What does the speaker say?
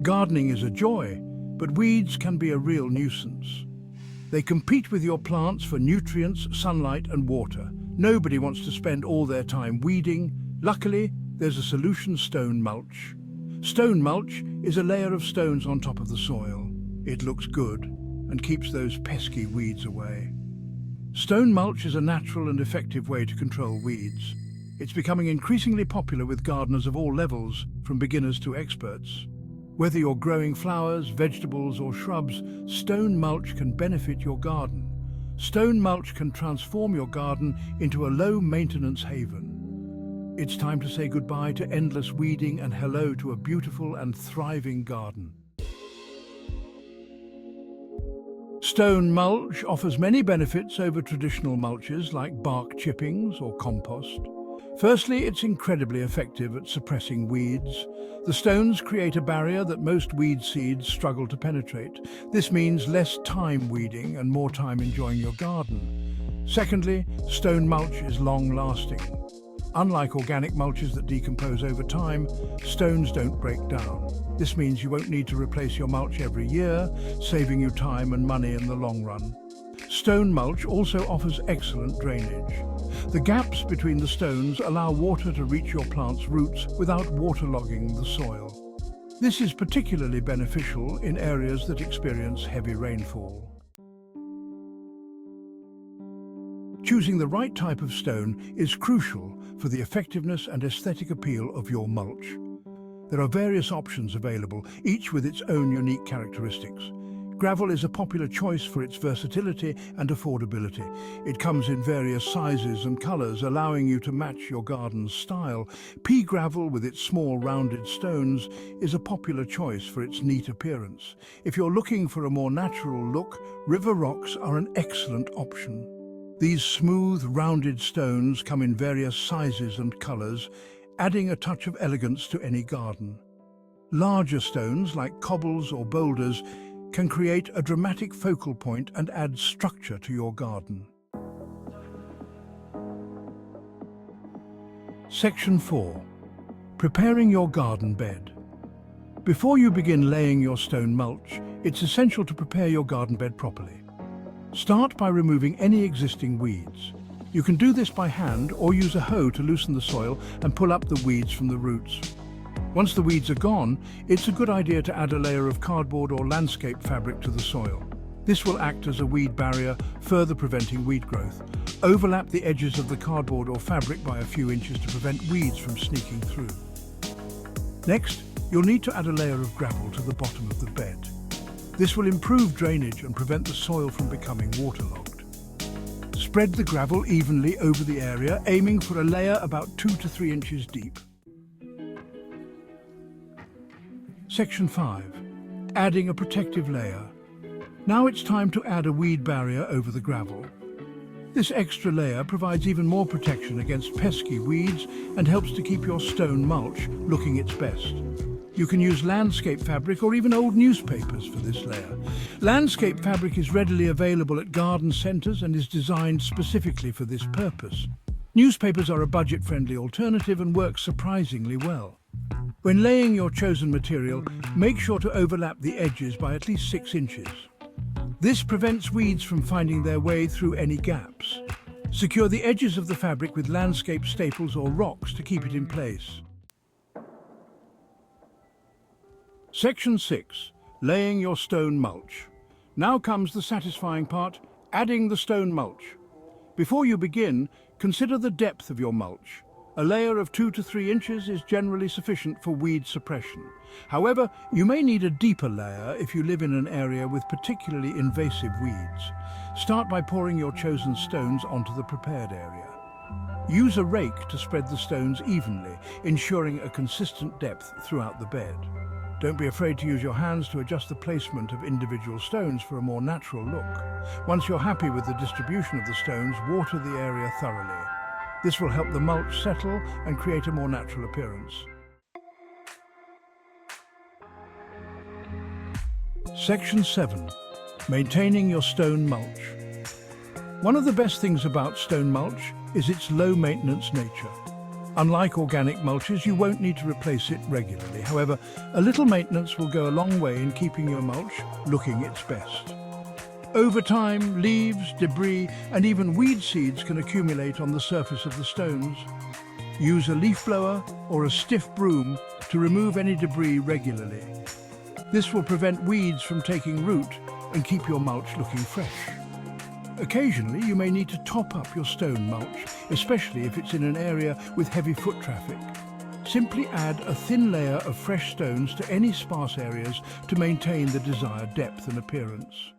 Gardening is a joy, but weeds can be a real nuisance. They compete with your plants for nutrients, sunlight and water. Nobody wants to spend all their time weeding. Luckily, there's a solution: stone mulch. Stone mulch is a layer of stones on top of the soil. It looks good and keeps those pesky weeds away. Stone mulch is a natural and effective way to control weeds. It's becoming increasingly popular with gardeners of all levels, from beginners to experts. Whether you're growing flowers, vegetables or shrubs, stone mulch can benefit your garden. Stone mulch can transform your garden into a low-maintenance haven. It's time to say goodbye to endless weeding and hello to a beautiful and thriving garden. Stone mulch offers many benefits over traditional mulches like bark chippings or compost. Firstly, it's incredibly effective at suppressing weeds. The stones create a barrier that most weed seeds struggle to penetrate. This means less time weeding and more time enjoying your garden. Secondly, stone mulch is long-lasting. Unlike organic mulches that decompose over time, stones don't break down. This means you won't need to replace your mulch every year, saving you time and money in the long run. Stone mulch also offers excellent drainage. The gaps between the stones allow water to reach your plant's roots without waterlogging the soil. This is particularly beneficial in areas that experience heavy rainfall. Choosing the right type of stone is crucial for the effectiveness and aesthetic appeal of your mulch. There are various options available, each with its own unique characteristics. Gravel is a popular choice for its versatility and affordability. It comes in various sizes and colors, allowing you to match your garden's style. Pea gravel, with its small rounded stones, is a popular choice for its neat appearance. If you're looking for a more natural look, river rocks are an excellent option. These smooth, rounded stones come in various sizes and colors, adding a touch of elegance to any garden. Larger stones, like cobbles or boulders, can create a dramatic focal point and add structure to your garden. Section 4. Preparing your garden bed. Before you begin laying your stone mulch, it's essential to prepare your garden bed properly. Start by removing any existing weeds. You can do this by hand or use a hoe to loosen the soil and pull up the weeds from the roots. Once the weeds are gone, it's a good idea to add a layer of cardboard or landscape fabric to the soil. This will act as a weed barrier, further preventing weed growth. Overlap the edges of the cardboard or fabric by a few inches to prevent weeds from sneaking through. Next, you'll need to add a layer of gravel to the bottom of the bed. This will improve drainage and prevent the soil from becoming waterlogged. Spread the gravel evenly over the area, aiming for a layer about 2 to 3 inches deep. Section 5. Adding a protective layer. Now it's time to add a weed barrier over the gravel. This extra layer provides even more protection against pesky weeds and helps to keep your stone mulch looking its best. You can use landscape fabric or even old newspapers for this layer. Landscape fabric is readily available at garden centres and is designed specifically for this purpose. Newspapers are a budget-friendly alternative and work surprisingly well. When laying your chosen material, make sure to overlap the edges by at least 6 inches. This prevents weeds from finding their way through any gaps. Secure the edges of the fabric with landscape staples or rocks to keep it in place. Section 6. Laying your stone mulch. Now comes the satisfying part, adding the stone mulch. Before you begin, consider the depth of your mulch. A layer of 2 to 3 inches is generally sufficient for weed suppression. However, you may need a deeper layer if you live in an area with particularly invasive weeds. Start by pouring your chosen stones onto the prepared area. Use a rake to spread the stones evenly, ensuring a consistent depth throughout the bed. Don't be afraid to use your hands to adjust the placement of individual stones for a more natural look. Once you're happy with the distribution of the stones, water the area thoroughly. This will help the mulch settle and create a more natural appearance. Section 7. Maintaining your stone mulch. One of the best things about stone mulch is its low-maintenance nature. Unlike organic mulches, you won't need to replace it regularly. However, a little maintenance will go a long way in keeping your mulch looking its best. Over time, leaves, debris, and even weed seeds can accumulate on the surface of the stones. Use a leaf blower or a stiff broom to remove any debris regularly. This will prevent weeds from taking root and keep your mulch looking fresh. Occasionally, you may need to top up your stone mulch, especially if it's in an area with heavy foot traffic. Simply add a thin layer of fresh stones to any sparse areas to maintain the desired depth and appearance.